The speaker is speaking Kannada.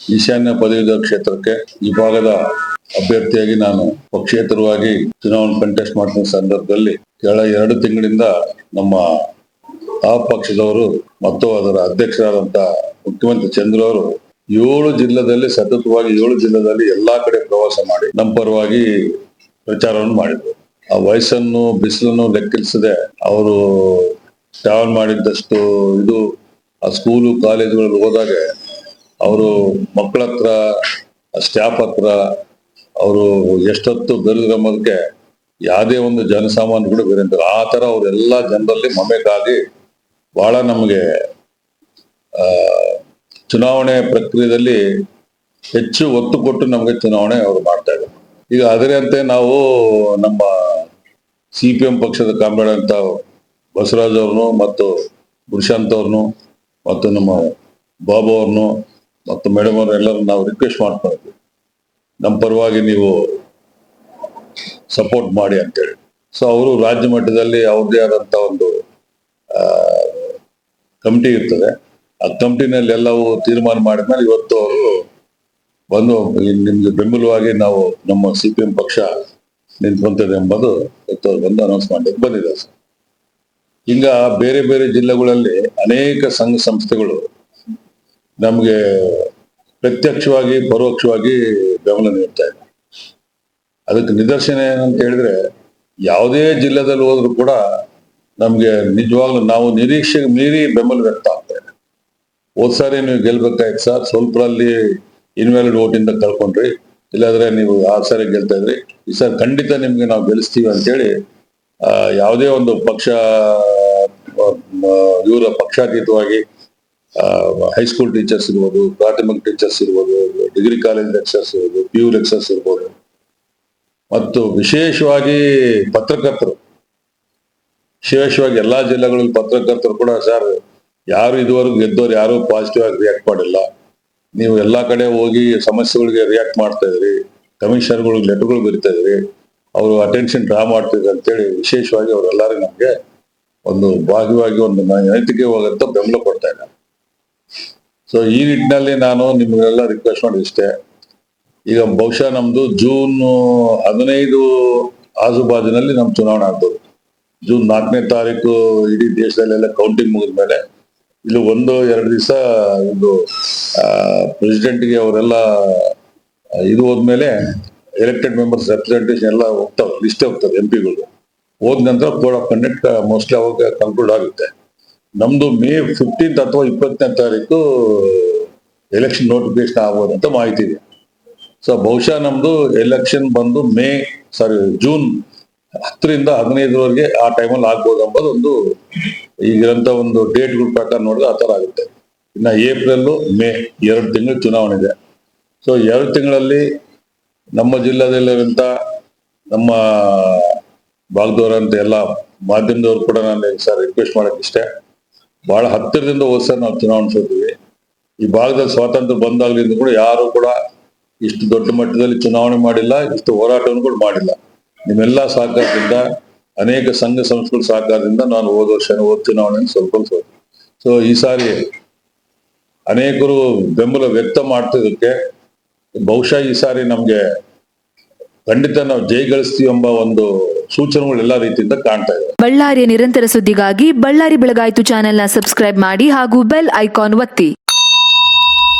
ಈಶಾನ್ಯ ಪದವೀಧರ ಕ್ಷೇತ್ರಕ್ಕೆ ಈ ಭಾಗದ ಅಭ್ಯರ್ಥಿಯಾಗಿ ನಾನು ಪಕ್ಷೇತರವಾಗಿ ಚುನಾವಣೆ ಕಂಟೆಸ್ಟ್ ಮಾಡಿದ ಸಂದರ್ಭದಲ್ಲಿ ಕೆಳ 2 ತಿಂಗಳಿಂದ ನಮ್ಮ ಆ ಪಕ್ಷದವರು ಮತ್ತು ಅದರ ಅಧ್ಯಕ್ಷರಾದಂತ ಮುಖ್ಯಮಂತ್ರಿ ಚಂದ್ರ ಅವರು 7 ಜಿಲ್ಲೆಯಲ್ಲಿ ಸತತವಾಗಿ 7 ಜಿಲ್ಲೆಯಲ್ಲಿ ಎಲ್ಲಾ ಕಡೆ ಪ್ರವಾಸ ಮಾಡಿ ನಮ್ಮ ಪರವಾಗಿ ಪ್ರಚಾರವನ್ನು ಮಾಡಿದ್ರು. ಆ ವಯಸ್ಸನ್ನು ಬಿಸಿಲನ್ನು ಲೆಕ್ಕಿಸದೆ ಅವರು ಟ್ರಾವೆಲ್ ಮಾಡಿದ್ದಷ್ಟು ಇದು ಆ ಸ್ಕೂಲು ಕಾಲೇಜುಗಳಲ್ಲಿ ಹೋದಾಗ ಅವರು ಮಕ್ಕಳ ಹತ್ರ ಸ್ಟಾಫ್ ಹತ್ರ ಅವರು ಎಷ್ಟೊತ್ತು ಬೆರೆದಿರೋದಕ್ಕೆ ಯಾವುದೇ ಒಂದು ಜನಸಾಮಾನ್ಯ ಕೂಡ ಬೇರೆ ಅಂತಾರೆ. ಆ ತರ ಅವರೆಲ್ಲ ಜನರಲ್ಲಿ ಮಮೆಗಾಗಿ ಬಹಳ ನಮಗೆ ಚುನಾವಣೆ ಪ್ರಕ್ರಿಯೆಯಲ್ಲಿ ಹೆಚ್ಚು ಒತ್ತು ಕೊಟ್ಟು ನಮಗೆ ಚುನಾವಣೆ ಅವರು ಮಾಡ್ತಾ ಇದ್ದಾರೆ. ಈಗ ಅದರಂತೆ ನಾವು ನಮ್ಮ CPM ಪಕ್ಷದ ಕಾಮ್ರೇಡ್ ಅಂತ ಬಸವರಾಜ್ ಅವ್ರನ್ನು ಮತ್ತು ಗುರುಶಾಂತ್ ಅವ್ರನ್ನು ಮತ್ತು ನಮ್ಮ ಬಾಬು ಅವ್ರನ್ನು ಮತ್ತು ಮೇಡಮ್ ಅವ್ರನ್ನೆಲ್ಲರೂ ನಾವು ರಿಕ್ವೆಸ್ಟ್ ಮಾಡ್ಕೊಂಡಿದ್ವಿ, ನಮ್ಮ ಪರವಾಗಿ ನೀವು ಸಪೋರ್ಟ್ ಮಾಡಿ ಅಂತೇಳಿ. ಸೊ ಅವರು ರಾಜ್ಯ ಮಟ್ಟದಲ್ಲಿ ಅವ್ರದ್ದೇ ಆದಂತ ಒಂದು ಕಮಿಟಿ ಇರ್ತದೆ. ಆ ಕಮಿಟಿನಲ್ಲಿ ಎಲ್ಲವೂ ತೀರ್ಮಾನ ಮಾಡಿದ್ಮೇಲೆ ಇವತ್ತು ಅವರು ಬಂದು ನಿಮ್ಗೆ ಬೆಂಬಲವಾಗಿ ನಾವು ನಮ್ಮ CPM ಪಕ್ಷ ನಿಂತ್ಕೊಂತದೆ ಎಂಬುದು ಇವತ್ತು ಬಂದು ಅನೌನ್ಸ್ ಮಾಡಿ ಬಂದಿದೆ ಸರ್. ಈಗ ಬೇರೆ ಬೇರೆ ಜಿಲ್ಲೆಗಳಲ್ಲಿ ಅನೇಕ ಸಂಘ ಸಂಸ್ಥೆಗಳು ನಮ್ಗೆ ಪ್ರತ್ಯಕ್ಷವಾಗಿ ಪರೋಕ್ಷವಾಗಿ ಬೆಂಬಲ ನೀಡ್ತಾ ಇದೆ. ಅದಕ್ಕೆ ನಿದರ್ಶನ ಏನಂತ ಹೇಳಿದ್ರೆ, ಯಾವುದೇ ಜಿಲ್ಲೆದಲ್ಲಿ ಹೋದ್ರು ಕೂಡ ನಮ್ಗೆ ನಿಜವಾಗ್ಲೂ ನಾವು ನಿರೀಕ್ಷೆಗೆ ಮೀರಿ ಬೆಂಬಲ ವ್ಯಕ್ತ ಆಗ್ತಾ ಇದೆ. ಹೋದ್ ಸಾರಿ ನೀವು ಗೆಲ್ಬೇಕಾಯ್ತು ಸರ್, ಸ್ವಲ್ಪರಲ್ಲಿ ಇನ್ವ್ಯಾಲಿಡ್ ವೋಟಿಂದ ಕಳ್ಕೊಂಡ್ರಿ, ಇಲ್ಲಾಂದ್ರೆ ನೀವು 6 ಸಾರಿ ಗೆಲ್ತಾ ಇದ್ರಿ, ಈ ಸಾರಿ ಖಂಡಿತ ನಿಮ್ಗೆ ನಾವು ಗೆಲ್ಲಿಸ್ತೀವಿ ಅಂತೇಳಿ ಯಾವುದೇ ಒಂದು ಪಕ್ಷ ಇವರ ಪಕ್ಷಾತೀತವಾಗಿ ಹೈಸ್ಕೂಲ್ ಟೀಚರ್ಸ್ ಇರ್ಬೋದು, ಪ್ರಾಥಮಿಕ ಟೀಚರ್ಸ್ ಇರ್ಬೋದು, ಡಿಗ್ರಿ ಕಾಲೇಜ್ ಲೆಕ್ಚರ್ಸ್ ಇರ್ಬೋದು, PU ಲೆಕ್ಚರ್ಸ್ ಇರ್ಬೋದು, ಮತ್ತು ವಿಶೇಷವಾಗಿ ಪತ್ರಕರ್ತರು, ವಿಶೇಷವಾಗಿ ಎಲ್ಲಾ ಜಿಲ್ಲೆಗಳಲ್ಲಿ ಪತ್ರಕರ್ತರು ಕೂಡ ಸರ್ ಯಾರು ಇದುವರೆಗೂ ಗೆದ್ದವ್ರು ಯಾರು ಪಾಸಿಟಿವ್ ಆಗಿ ರಿಯಾಕ್ಟ್ ಮಾಡಿಲ್ಲ, ನೀವು ಎಲ್ಲಾ ಕಡೆ ಹೋಗಿ ಸಮಸ್ಯೆಗಳಿಗೆ ರಿಯಾಕ್ಟ್ ಮಾಡ್ತಾ ಇದ್ರಿ, ಕಮಿಷನರ್ಗಳಿಗೆ ಲೆಟರ್ಗಳು ಬರಿತಾ ಇದ್ರಿ, ಅವರು ಅಟೆನ್ಷನ್ ಡ್ರಾ ಮಾಡ್ತಿದ್ರು ಅಂತೇಳಿ ವಿಶೇಷವಾಗಿ ಅವರೆಲ್ಲರೂ ನಮ್ಗೆ ಒಂದು ಭಾಗವಾಗಿ ಒಂದು ನೈತಿಕವಾಗಂತ ಬೆಂಬಲ ಕೊಡ್ತಾ ಇದ್ದಾರೆ. ಸೊ ಈ ನಿಟ್ಟಿನಲ್ಲಿ ನಾನು ನಿಮ್ಗೆಲ್ಲ ರಿಕ್ವೆಸ್ಟ್ ಮಾಡಿ ಇಷ್ಟೇ, ಈಗ ಬಹುಶಃ ನಮ್ದು ಜೂನ್ 15 ಆಜುಬಾಜಿನಲ್ಲಿ ನಮ್ ಚುನಾವಣೆ ಆಗ್ತದೆ. ಜೂನ್ 4ನೇ ತಾರೀಕು ಇಡೀ ದೇಶದಲ್ಲೆಲ್ಲ ಕೌಂಟಿಂಗ್ ಮುಗಿದ್ಮೇಲೆ ಇಲ್ಲಿ 1-2 ದಿವಸ ಇದು ಪ್ರೆಸಿಡೆಂಟ್ಗೆ ಅವರೆಲ್ಲ ಇದು ಹೋದ್ಮೇಲೆ ಎಲೆಕ್ಟೆಡ್ ಮೆಂಬರ್ಸ್ ರೆಪ್ರೆಸೆಂಟೇಷನ್ ಎಲ್ಲ ಹೋಗ್ತಾವೆ, ಲಿಸ್ಟ್ ಹೋಗ್ತದೆ MP ಗಳು. ಹೋದ ನಂತರ ಕೋಡ್ ಆಫ್ ಕಂಡಕ್ಟ್ ಮೋಸ್ಟ್ಲಿ ಅವಾಗ ಕನ್ಕ್ಲೂಡ್ ಆಗುತ್ತೆ. ನಮ್ದು ಮೇ 15 ಅಥವಾ 20ನೇ ತಾರೀಕು ಎಲೆಕ್ಷನ್ ನೋಟಿಫಿಕೇಶನ್ ಆಗ್ಬೋದು ಅಂತ ಮಾಹಿತಿ ಇದೆ. ಸೊ ಬಹುಶಃ ನಮ್ದು ಎಲೆಕ್ಷನ್ ಬಂದು ಜೂನ್ 10ರಿಂದ 15ರವರೆಗೆ ಆ ಟೈಮಲ್ಲಿ ಆಗ್ಬೋದು ಎಂಬುದು ಒಂದು ಈಗಿರಂತ ಒಂದು ಡೇಟ್ಗಳ ಪ್ರಕಾರ ನೋಡಿದ್ರೆ ಆ ತರ ಆಗುತ್ತೆ. ಇನ್ನ ಏಪ್ರಿಲ್ ಮೇ 2 ತಿಂಗಳು ಚುನಾವಣೆ ಇದೆ. ಸೊ 2 ತಿಂಗಳಲ್ಲಿ ನಮ್ಮ ಜಿಲ್ಲೆದಲ್ಲಿರುವಂತ ನಮ್ಮ ಭಾಗದವರಂತ ಎಲ್ಲ ಮಾಧ್ಯಮದವ್ರು ಕೂಡ ನಾನು ಸರ್ ರಿಕ್ವೆಸ್ಟ್ ಮಾಡಕ್ ಇಷ್ಟೇ, ಬಹಳ ಹತ್ತಿರದಿಂದ ಹೋದ್ ನಾವು ಚುನಾವಣೆ ಸೋತೀವಿ. ಈ ಭಾಗದಲ್ಲಿ ಸ್ವಾತಂತ್ರ್ಯ ಬಂದಾಗಲಿಂದ ಕೂಡ ಯಾರು ಕೂಡ ಇಷ್ಟು ದೊಡ್ಡ ಮಟ್ಟದಲ್ಲಿ ಚುನಾವಣೆ ಮಾಡಿಲ್ಲ, ಇಷ್ಟು ಹೋರಾಟವನ್ನು ಕೂಡ ಮಾಡಿಲ್ಲ. ನಿಮ್ಮೆಲ್ಲ ಸಹಕಾರದಿಂದ, ಅನೇಕ ಸಂಘ ಸಂಸ್ಥೆಗಳ ಸಹಕಾರದಿಂದ ನಾನು ಹೋದ ಚುನಾವಣೆ ಸ್ವಲ್ಪ ಸೋತೆ. ಸೊ ಈ ಸಾರಿ ಅನೇಕರು ಬೆಂಬಲ ವ್ಯಕ್ತ ಮಾಡ್ತಿದ್ದಕ್ಕೆ ಬಹುಶಃ ಈ ಸಾರಿ ನಮ್ಗೆ ಖಂಡಿತ ನಾವು ಜಯಗಳಿಸ್ತೀವಿ ಎಂಬ ಒಂದು ಸೂಚನೆಗಳು ಎಲ್ಲಾ ರೀತಿಯಿಂದ ಕಾಣ್ತಾ ಇದೆ. ಬಳ್ಳಾರಿಯ ನಿರಂತರ ಸುದ್ದಿಗಾಗಿ ಬಳ್ಳಾರಿ ಬೆಳಗಾಯಿತು ಚಾನೆಲ್ನ ಸಬ್ಸ್ಕ್ರೈಬ್ ಮಾಡಿ ಹಾಗೂ ಬೆಲ್ ಐಕಾನ್ ಒತ್ತಿ.